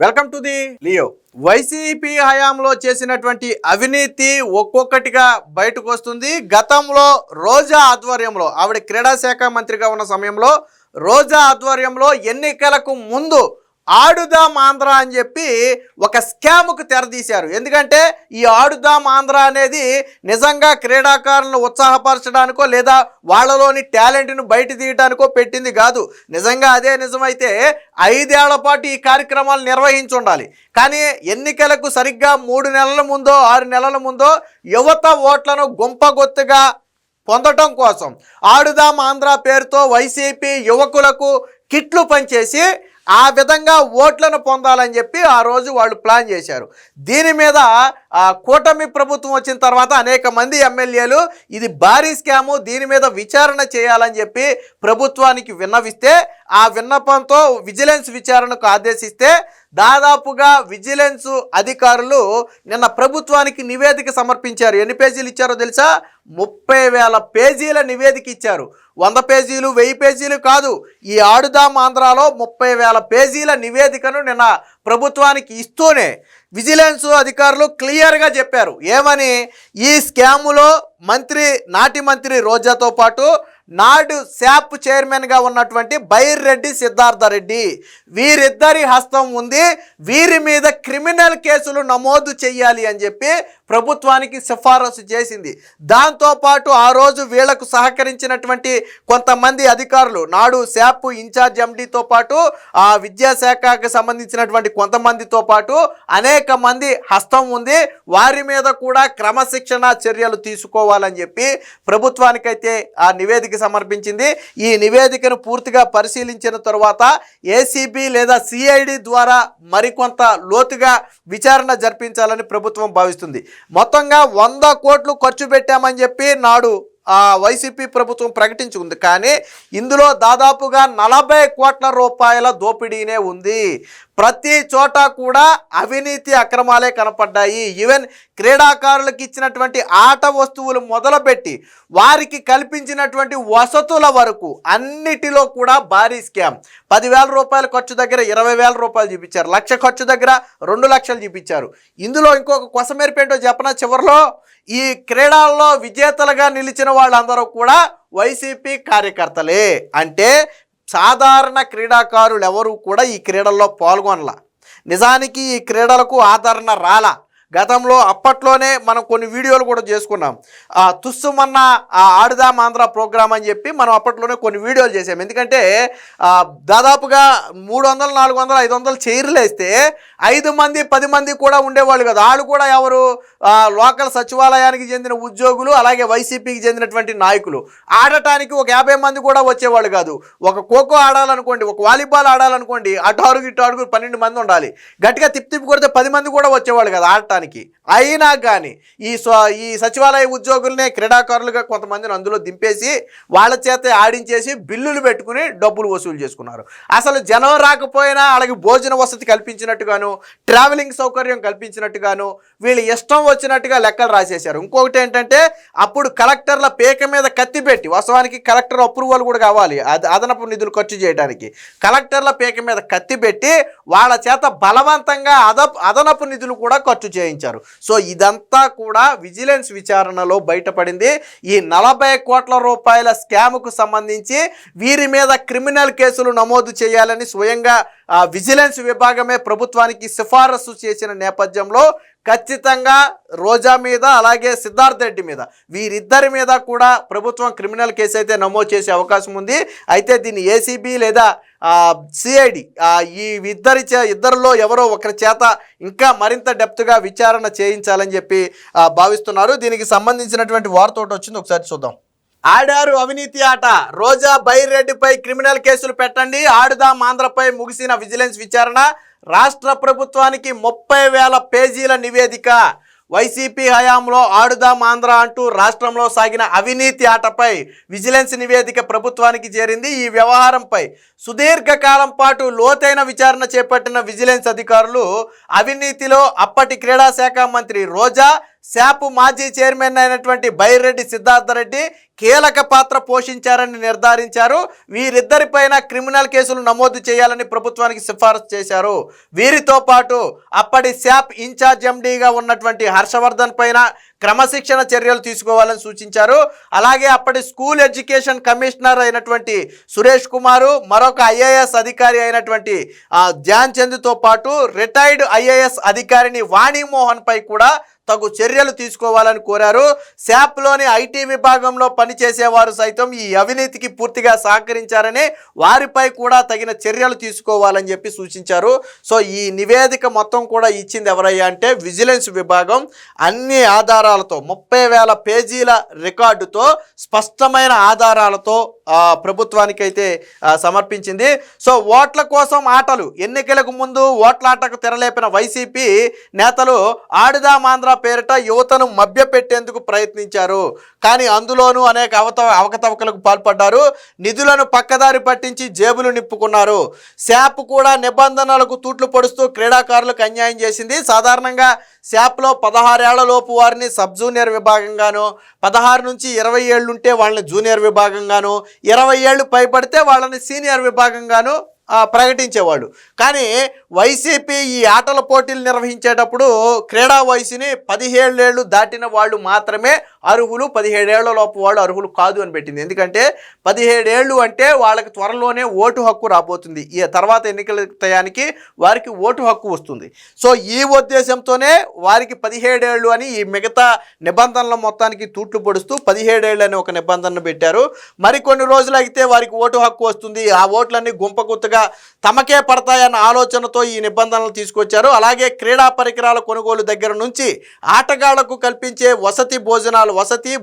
Welcome to the Leo. YCP హయాంలో చేసినటువంటి అవినీతి ఒక్కొక్కటిగా బయటకు వస్తుంది. గతంలో రోజా ఆధ్వర్యంలో, ఆవిడ క్రీడా శాఖ మంత్రిగా ఉన్న సమయంలో రోజా ఆధ్వర్యంలో ఎన్నికలకు ముందు ఆడుదాం ఆంధ్ర అని చెప్పి ఒక స్కామ్కు తెరదీశారు. ఎందుకంటే ఈ ఆడుదాం ఆంధ్ర అనేది నిజంగా క్రీడాకారులను ఉత్సాహపరచడానికో లేదా వాళ్ళలోని టాలెంట్ను బయట తీయడానికో పెట్టింది కాదు. నిజంగా అదే నిజమైతే 5 ఏళ్ల పాటు ఈ కార్యక్రమాలు నిర్వహించి ఉండాలి. కానీ ఎన్నికలకు సరిగ్గా 3 నెలల ముందో 6 నెలల ముందో యువత ఓట్లను గుంపగొత్తుగా పొందటం కోసం ఆడుదాం ఆంధ్ర పేరుతో వైసీపీ యువకులకు కిట్లు పంచేసి ఆ విధంగా ఓట్లను పొందాలని చెప్పి ఆ రోజు వాళ్ళు ప్లాన్ చేశారు. దీని మీద కూటమి ప్రభుత్వం వచ్చిన తర్వాత అనేక మంది ఎమ్మెల్యేలు ఇది భారీ స్కాము, దీని మీద విచారణ చేయాలని చెప్పి ప్రభుత్వానికి విన్నవిస్తే ఆ విన్నపంతో విజిలెన్స్ విచారణకు ఆదేశిస్తే దాదాపుగా విజిలెన్స్ అధికారులు నిన్న ప్రభుత్వానికి నివేదిక సమర్పించారు. ఎన్ని పేజీలు ఇచ్చారో తెలుసా? 30,000 పేజీల నివేదిక ఇచ్చారు. 100 పేజీలు 1000 పేజీలు కాదు. ఈ ఆడుదాం ఆంధ్రాలో 30,000 పేజీల నివేదికను నిన్న ప్రభుత్వానికి ఇస్తూనే విజిలెన్స్ అధికారులు క్లియర్గా చెప్పారు. ఏమని? ఈ స్కాములో నాటి మంత్రి రోజాతో పాటు నాడు శాప్ చైర్మన్గా ఉన్నటువంటి బైర్రెడ్డి సిద్ధార్థరెడ్డి వీరిద్దరి హస్తం ఉంది. వీరి మీద క్రిమినల్ కేసులు నమోదు చేయాలి అని చెప్పి ప్రభుత్వానికి సిఫారసు చేసింది. దాంతోపాటు ఆ రోజు వీళ్లకు సహకరించినటువంటి కొంతమంది అధికారులు, నాడు శాప్ ఇన్ఛార్జ్ ఎండీతో పాటు ఆ విద్యాశాఖకు సంబంధించినటువంటి కొంతమందితో పాటు అనేక మంది హస్తం ఉంది. వారి మీద కూడా క్రమశిక్షణ చర్యలు తీసుకోవాలని చెప్పి ప్రభుత్వానికైతే ఆ నివేదిక సమర్పించింది. ఈ నివేదికను పూర్తిగా పరిశీలించిన తరువాత ఏసీబీ లేదా సిఐడి ద్వారా మరికొంత లోతుగా విచారణ జరిపించాలని ప్రభుత్వం భావిస్తుంది. మొత్తంగా 100 కోట్లు ఖర్చు పెట్టామని చెప్పి నాడు వైసీపీ ప్రభుత్వం ప్రకటించుకుంది. కానీ ఇందులో దాదాపుగా 40 కోట్ల రూపాయల దోపిడీనే ఉంది. ప్రతి చోట కూడా అవినీతి అక్రమాలే కనపడ్డాయి. ఈవెన్ క్రీడాకారులకు ఇచ్చినటువంటి ఆట వస్తువులు మొదలుపెట్టి వారికి కల్పించినటువంటి వసతుల వరకు అన్నిటిలో కూడా భారీ స్కామ్. 10,000 రూపాయల ఖర్చు దగ్గర 20,000 రూపాయలు చూపించారు. 1,00,000 ఖర్చు దగ్గర 2 లక్షలు చూపించారు. ఇందులో ఇంకొక కొసమెరిపేంటో చెప్పనా? చివరిలో ఈ క్రీడల్లో విజేతలుగా నిలిచిన వాళ్ళందరూ కూడా వైసీపీ కార్యకర్తలే. అంటే సాధారణ క్రీడాకారులు ఎవరు కూడా ఈ క్రీడల్లో పాల్గొనలా. నిజానికి ఈ క్రీడలకు ఆదరణ రాలా. గతంలో అప్పట్లోనే మనం కొన్ని వీడియోలు కూడా చేసుకున్నాం. తుస్సుమన్న ఆడుదాం ఆంధ్ర ప్రోగ్రామ్ అని చెప్పి మనం అప్పట్లోనే కొన్ని వీడియోలు చేసాం. ఎందుకంటే దాదాపుగా 300, 400, 500 చైర్లు వేస్తే 5 మంది 10 మంది కూడా ఉండేవాళ్ళు కదా. వాళ్ళు కూడా ఎవరు? లోకల్ సచివాలయానికి చెందిన ఉద్యోగులు, అలాగే వైసీపీకి చెందినటువంటి నాయకులు. ఆడటానికి ఒక 50 మంది కూడా వచ్చేవాళ్ళు కాదు. ఒక ఖోఖో ఆడాలనుకోండి, ఒక వాలీబాల్ ఆడాలనుకోండి, అటు అడుగు ఇటు అడుగు 12 మంది ఉండాలి. గట్టిగా తిప్పి కొడితే 10 మంది కూడా వచ్చేవాళ్ళు కదా ఆడటానికి. అయినా కానీ ఈ సచివాలయ ఉద్యోగులనే క్రీడాకారులుగా కొంతమందిని అందులో దింపేసి వాళ్ళ చేత ఆడించేసి బిల్లులు పెట్టుకుని డబ్బులు వసూలు చేసుకున్నారు. అసలు జనం రాకపోయినా అలాగే భోజన వసతి కల్పించినట్టుగాను, ట్రావెలింగ్ సౌకర్యం కల్పించినట్టుగాను వీళ్ళు ఇష్టం వచ్చినట్టుగా లెక్కలు రాసేశారు. ఇంకొకటి ఏంటంటే అప్పుడు కలెక్టర్ల పేక మీద కత్తి పెట్టి, వాస్తవానికి కలెక్టర్ అప్రూవల్ కూడా కావాలి అదనపు నిధులు ఖర్చు చేయడానికి, కలెక్టర్ల పేక మీద కత్తి పెట్టి వాళ్ళ చేత బలవంతంగా అదనపు నిధులు కూడా ఖర్చు చేయించారు. సో ఇదంతా కూడా విజిలెన్స్ విచారణలో బయటపడింది. ఈ 40 కోట్ల రూపాయల స్కామ్కు సంబంధించి వీరి మీద క్రిమినల్ కేసులు నమోదు చేయాలని స్వయంగా విజిలెన్స్ విభాగమే ప్రభుత్వానికి సిఫారసు చేసిన నేపథ్యంలో ఖచ్చితంగా రోజా మీద అలాగే సిద్ధార్థ్ రెడ్డి మీద వీరిద్దరి మీద కూడా ప్రభుత్వం క్రిమినల్ కేసు అయితే నమోదు చేసే అవకాశం ఉంది. అయితే దీన్ని ఏసీబీ లేదా సిఐడి ఈ ఇద్దరిలో ఎవరో ఒకరి చేత ఇంకా మరింత డెప్త్గా విచారణ చేయించాలని చెప్పి భావిస్తున్నారు. దీనికి సంబంధించినటువంటి వార్త ఒకటి వచ్చింది, ఒకసారి చూద్దాం. ఆడారు అవినీతి ఆట, రోజా బైర్రెడ్డిపై క్రిమినల్ కేసులు పెట్టండి. ఆడుదాం ఆంధ్రపై ముగిసిన విజిలెన్స్ విచారణ. రాష్ట్ర ప్రభుత్వానికి 30,000 పేజీల నివేదిక. వైసీపీ హయాంలో ఆడుదాం ఆంధ్ర అంటూ రాష్ట్రంలో సాగిన అవినీతి ఆటపై విజిలెన్స్ నివేదిక ప్రభుత్వానికి చేరింది. ఈ వ్యవహారంపై సుదీర్ఘకాలం పాటు లోతైన విచారణ చేపట్టిన విజిలెన్స్ అధికారులు అవినీతిలో అప్పటి క్రీడా శాఖ మంత్రి రోజా, శాప్ మాజీ చైర్మన్ అయినటువంటి బైరెడ్డి సిద్ధార్థరెడ్డి కీలక పాత్ర పోషించారని నిర్ధారించారు. వీరిద్దరిపైన క్రిమినల్ కేసులు నమోదు చేయాలని ప్రభుత్వానికి సిఫారసు చేశారు. వీరితో పాటు అప్పటి శాప్ ఇన్ఛార్జ్ ఎండీగా ఉన్నటువంటి హర్షవర్ధన్ పైన క్రమశిక్షణ చర్యలు తీసుకోవాలని సూచించారు. అలాగే అప్పటి స్కూల్ ఎడ్యుకేషన్ కమిషనర్ అయినటువంటి సురేష్ కుమారు, మరొక ఐఏఎస్ అధికారి అయినటువంటి ధ్యాన్ చంద్తో పాటు రిటైర్డ్ ఐఏఎస్ అధికారిని వాణిమోహన్ పై కూడా తగు చర్యలు తీసుకోవాలని కోరారు. శాప్లోని ఐటీ విభాగంలో పనిచేసేవారు సైతం ఈ అవినీతికి పూర్తిగా సహకరించారని, వారిపై కూడా తగిన చర్యలు తీసుకోవాలని చెప్పి సూచించారు. సో ఈ నివేదిక మొత్తం కూడా ఇచ్చింది ఎవరయ్యా అంటే విజిలెన్స్ విభాగం. అన్ని ఆధారాలతో 30,000 పేజీల రికార్డుతో స్పష్టమైన ఆధారాలతో ప్రభుత్వానికైతే సమర్పించింది. సో ఓట్ల కోసం ఆటలు, ఎన్నికలకు ముందు ఓట్లాటకు తెరలేపిన వైసీపీ నేతలు ఆడుదామాంధ్ర పేరిట యువతను మభ్యపెట్టేందుకు ప్రయత్నించారు. కానీ అందులోనూ అనేక అవకతవకలకు పాల్పడ్డారు. నిధులను పక్కదారి పట్టించి జేబులు నింపుకున్నారు. శాప్ కూడా నిబంధనలకు తూట్లు పొడుస్తూ క్రీడాకారులకు అన్యాయం చేసింది. సాధారణంగా శాప్లో 16 ఏళ్ల లోపు వారిని సబ్ జూనియర్ విభాగంగాను, 16 నుంచి 20 ఏళ్ళు ఉంటే వాళ్ళని జూనియర్ విభాగంగాను, 20 ఏళ్ళు పైబడితే వాళ్ళని సీనియర్ విభాగంగాను ప్రకటించేవాళ్ళు. కానీ వైసీపీ ఈ ఆటల పోటీలు నిర్వహించేటప్పుడు క్రీడా వయసుని 17 ఏళ్ళు దాటిన వాళ్ళు మాత్రమే అర్హులు, 17 ఏళ్ల లోపు వాళ్ళు అర్హులు కాదు అని పెట్టింది. ఎందుకంటే 17 ఏళ్ళు అంటే వాళ్ళకి త్వరలోనే ఓటు హక్కు రాబోతుంది. ఈ తర్వాత ఎన్నికల టయానికి వారికి ఓటు హక్కు వస్తుంది. సో ఈ ఉద్దేశంతోనే వారికి 17 ఏళ్ళు అని ఈ మిగతా నిబంధనల మొత్తానికి తూట్లు పొడుస్తూ 17 ఏళ్ళు అని ఒక నిబంధనను పెట్టారు. మరికొన్ని రోజులు అయితే వారికి ఓటు హక్కు వస్తుంది. ఆ ఓట్లన్నీ గుంపగుత్తగా తమకే పడతాయన్న ఆలోచనతో ఈ నిబంధనలు తీసుకొచ్చారు. అలాగే క్రీడా పరికరాల కొనుగోలు దగ్గర నుంచి ఆటగాళ్లకు కల్పించే వసతి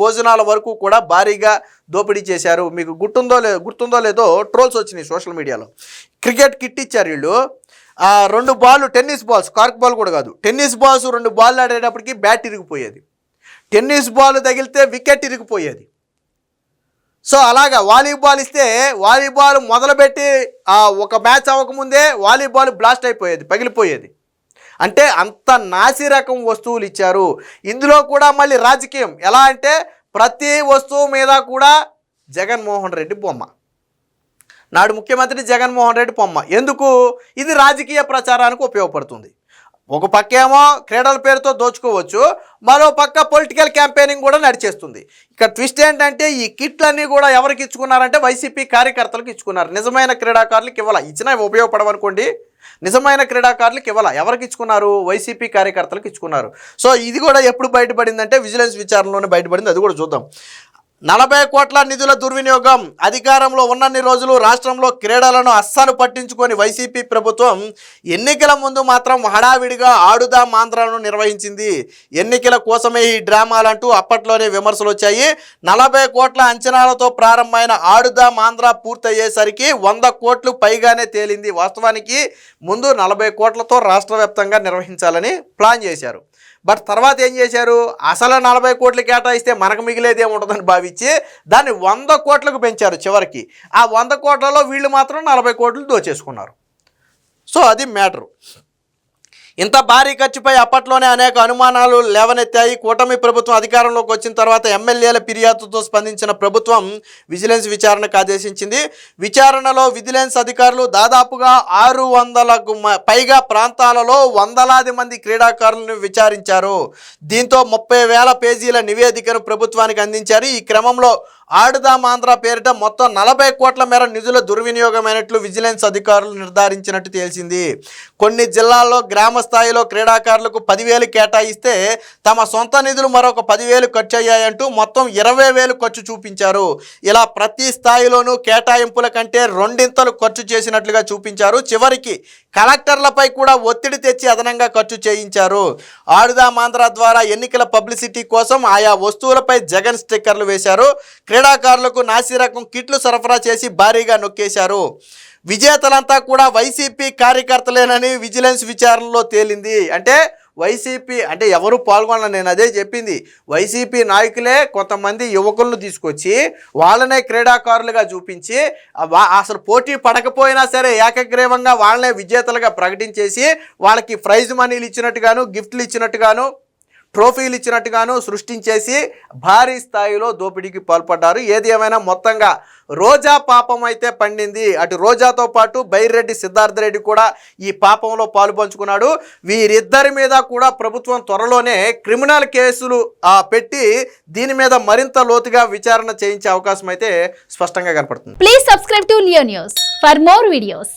భోజనాల వరకు కూడా భారీగా దోపిడీ చేశారు. మీకు గుర్తుందో లేదో ట్రోల్స్ వచ్చినాయి సోషల్ మీడియాలో. క్రికెట్ కిట్ ఇచ్చారు వీళ్ళు. 2 ball tennis balls, cork ball కూడా కాదు, టెన్నిస్ బాల్స్ 2 బాల్ ఆడేటప్పటికి బ్యాట్ ఇరిగిపోయేది. టెన్నిస్ బాల్ తగిలితే వికెట్ ఇరిగిపోయేది. సో అలాగా వాలీబాల్ ఇస్తే వాలీబాల్ మొదలుపెట్టి ఒక మ్యాచ్ అవ్వకముందే వాలీబాల్ బ్లాస్ట్ అయిపోయేది, పగిలిపోయేది. అంటే అంత నాసి రకం వస్తువులు ఇచ్చారు. ఇందులో కూడా మళ్ళీ రాజకీయం ఎలా అంటే ప్రతి వస్తువు మీద కూడా జగన్మోహన్ రెడ్డి బొమ్మ, నాడు ముఖ్యమంత్రి జగన్మోహన్ రెడ్డి బొమ్మ. ఎందుకు? ఇది రాజకీయ ప్రచారానికి ఉపయోగపడుతుంది. ఒక పక్కేమో క్రీడల పేరుతో దోచుకోవచ్చు, మరో పక్క పొలిటికల్ క్యాంపెయినింగ్ కూడా నడిచేస్తుంది. ఇక్కడ ట్విస్ట్ ఏంటంటే ఈ కిట్లన్నీ కూడా ఎవరికి ఇచ్చుకున్నారంటే వైసీపీ కార్యకర్తలకు ఇచ్చుకున్నారు. నిజమైన క్రీడాకారులకు ఇవ్వాల, ఇచ్చినా ఉపయోగపడవనుకోండి. నిజమైన క్రీడాకారులకు ఇవ్వాల, ఎవరికి ఇచ్చుకున్నారు? వైసీపీ కార్యకర్తలకు ఇచ్చుకున్నారు. సో ఇది కూడా ఎప్పుడు బయటపడిందంటే విజిలెన్స్ విచారణలోనే బయటపడింది. అది కూడా చూద్దాం. 40 కోట్ల నిధుల దుర్వినియోగం. అధికారంలో ఉన్నన్ని రోజులు రాష్ట్రంలో క్రీడలను అస్సలు పట్టించుకొని వైసీపీ ప్రభుత్వం ఎన్నికల ముందు మాత్రం హడావిడిగా ఆడుదాం ఆంధ్రాను నిర్వహించింది. ఎన్నికల కోసమే ఈ డ్రామాలంటూ అప్పట్లోనే విమర్శలు వచ్చాయి. 40 కోట్ల అంచనాలతో ప్రారంభమైన ఆడుదాం ఆంధ్ర పూర్తయ్యేసరికి 100 కోట్లు పైగానే తేలింది. వాస్తవానికి ముందు 40 కోట్లతో రాష్ట్ర వ్యాప్తంగా నిర్వహించాలని ప్లాన్ చేశారు. బట్ తర్వాత ఏం చేశారు? అసలు 40 కోట్లు కేటాయిస్తే మనకు మిగిలేది ఏముంటుందని భావించి దాన్ని 100 కోట్లకు పెంచారు. చివరికి ఆ 100 కోట్లలో వీళ్ళు మాత్రం 40 కోట్లు దోచేసుకున్నారు. సో అది మ్యాటరు. ఇంత భారీ ఖర్చుపై అప్పట్లోనే అనేక అనుమానాలు లేవనెత్తాయి. కూటమి ప్రభుత్వం అధికారంలోకి వచ్చిన తర్వాత ఎమ్మెల్యేల ఫిర్యాదుతో స్పందించిన ప్రభుత్వం విజిలెన్స్ విచారణకు ఆదేశించింది. విచారణలో విజిలెన్స్ అధికారులు దాదాపుగా 600కు పైగా ప్రాంతాలలో వందలాది మంది క్రీడాకారులను విచారించారు. దీంతో 30,000 పేజీల నివేదికను ప్రభుత్వానికి అందించారు. ఈ క్రమంలో ఆడుదాం ఆంధ్ర పేరిట మొత్తం 40 కోట్ల మేర నిధుల దుర్వినియోగమైనట్లు విజిలెన్స్ అధికారులు నిర్ధారించినట్టు తేల్చింది. కొన్ని జిల్లాల్లో గ్రామ స్థాయిలో క్రీడాకారులకు 10,000 కేటాయిస్తే తమ సొంత నిధులు మరొక 10,000 ఖర్చు అయ్యాయంటూ మొత్తం 20,000 ఖర్చు చూపించారు. ఇలా ప్రతి స్థాయిలోనూ కేటాయింపుల కంటే 2 ఖర్చు చేసినట్లుగా చూపించారు. చివరికి కలెక్టర్లపై కూడా ఒత్తిడి తెచ్చి అదనంగా ఖర్చు చేయించారు. ఆడుదాం ఆంధ్ర ద్వారా ఎన్నికల పబ్లిసిటీ కోసం ఆయా వస్తువులపై జగన్ స్టిక్కర్లు వేశారు. క్రీడాకారులకు నాసిరకం కిట్లు సరఫరా చేసి భారీగా నొక్కేశారు. విజేతలంతా కూడా వైసీపీ కార్యకర్తలేనని విజిలెన్స్ విచారణలో తేలింది. అంటే వైసీపీ అంటే ఎవరు పాల్గొనాలి, నేను అదే చెప్పింది. వైసీపీ నాయకులే కొంతమంది యువకులను తీసుకొచ్చి వాళ్ళనే క్రీడాకారులుగా చూపించి అసలు పోటీ పడకపోయినా సరే ఏకగ్రీవంగా వాళ్ళనే విజేతలుగా ప్రకటించేసి వాళ్ళకి ప్రైజ్ మనీలు ఇచ్చినట్టుగాను గిఫ్ట్లు ఇచ్చినట్టుగాను ట్రోఫీలు ఇచ్చినట్టుగాను సృష్టించేసి భారీ స్థాయిలో దోపిడీకి పాల్పడ్డారు. ఏది ఏమైనా మొత్తంగా రోజా పాపం అయితే పండింది. అటు రోజాతో పాటు బైరెడ్డి సిద్ధార్థ రెడ్డి కూడా ఈ పాపంలో పాలు పంచుకున్నాడు. వీరిద్దరి మీద కూడా ప్రభుత్వం త్వరలోనే క్రిమినల్ కేసులు పెట్టి దీని మీద మరింత లోతుగా విచారణ చేయించే అవకాశం అయితే స్పష్టంగా కనపడుతుంది. Please subscribe to Leo news for more videos.